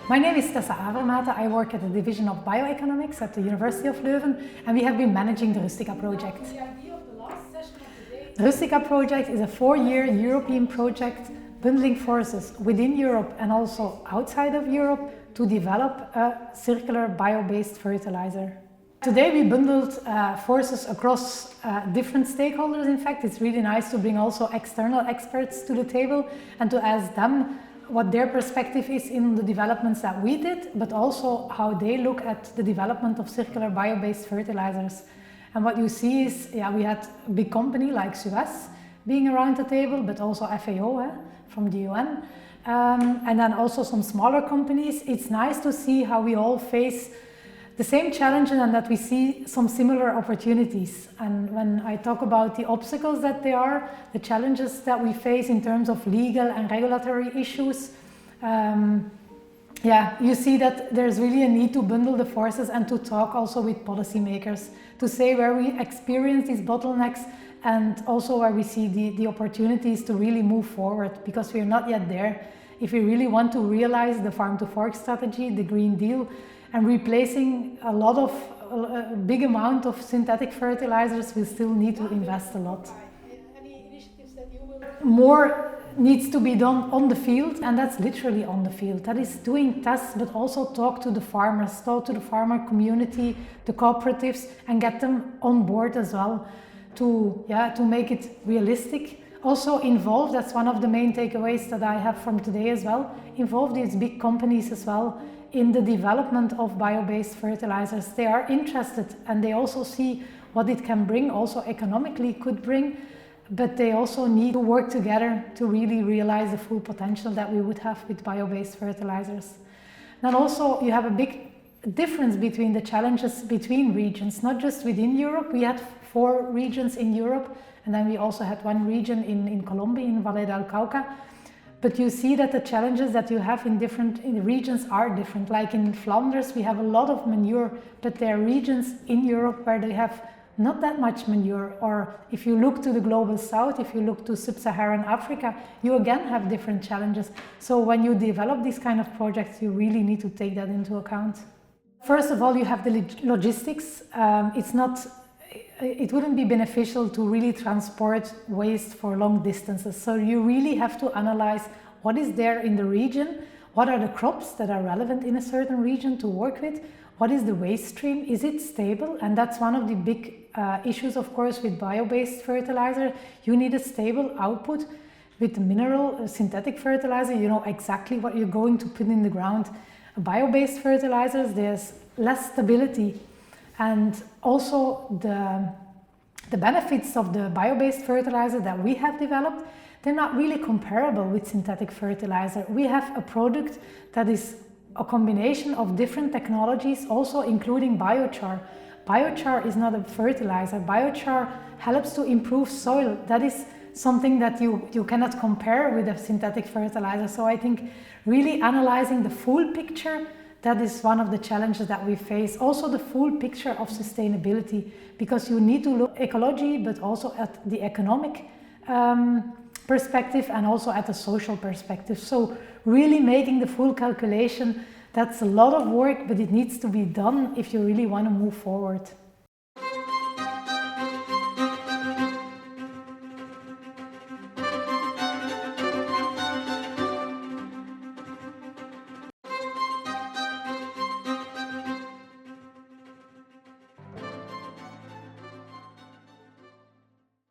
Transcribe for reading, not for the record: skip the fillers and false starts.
My name is Tessa Avermaete. I work at the Division of Bioeconomics at the University of Leuven, and we have been managing the Rustica project. The Rustica project is a 4-year European project bundling forces within Europe and also outside of Europe to develop a circular bio-based fertilizer. Today we bundled forces across different stakeholders. In fact, it's really nice to bring also external experts to the table and to ask them what their perspective is in the developments that we did, but also how they look at the development of circular bio-based fertilizers. And what you see is, we had a big company like Suez being around the table, but also FAO from the UN, and then also some smaller companies. It's nice to see how we all face the same challenges and that we see some similar opportunities. And when I talk about the obstacles that there are, the challenges that we face in terms of legal and regulatory issues, you see that there's really a need to bundle the forces and to talk also with policymakers, to say where we experience these bottlenecks and also where we see the opportunities to really move forward, because we're not yet there. If we really want to realize the farm-to-fork strategy, the Green Deal, and replacing a big amount of synthetic fertilizers, we still need to invest a lot. More needs to be done on the field, and that's literally on the field. That is doing tests, but also talk to the farmers, talk to the farmer community, the cooperatives, and get them on board as well to make it realistic. Also involve, that's one of the main takeaways that I have from today as well, involve these big companies as well in the development of bio-based fertilizers. They are interested and they also see what it can bring, also economically could bring, but they also need to work together to really realize the full potential that we would have with bio-based fertilizers. Then also you have a big difference between the challenges between regions, not just within Europe. We had 4 regions in Europe, and then we also had 1 region in Colombia, in Valle del Cauca. But you see that the challenges that you have in regions are different. Like in Flanders, we have a lot of manure, but there are regions in Europe where they have not that much manure. Or if you look to the global south, if you look to sub-Saharan Africa, you again have different challenges. So when you develop these kind of projects, you really need to take that into account. First of all, you have the logistics. It wouldn't be beneficial to really transport waste for long distances. So you really have to analyze what is there in the region, what are the crops that are relevant in a certain region to work with, what is the waste stream, is it stable? And that's one of the big issues, of course, with bio-based fertilizer. You need a stable output. With mineral synthetic fertilizer, you know exactly what you're going to put in the ground. Bio-based fertilizers, there's less stability. And also the benefits of the bio-based fertilizer that we have developed, they're not really comparable with synthetic fertilizer. We have a product that is a combination of different technologies, also including biochar. Biochar is not a fertilizer. Biochar helps to improve soil. That is something that you cannot compare with a synthetic fertilizer. So I think really analyzing the full picture, that is one of the challenges that we face. Also the full picture of sustainability, because you need to look at ecology, but also at the economic perspective and also at the social perspective. So really making the full calculation, that's a lot of work, but it needs to be done if you really want to move forward.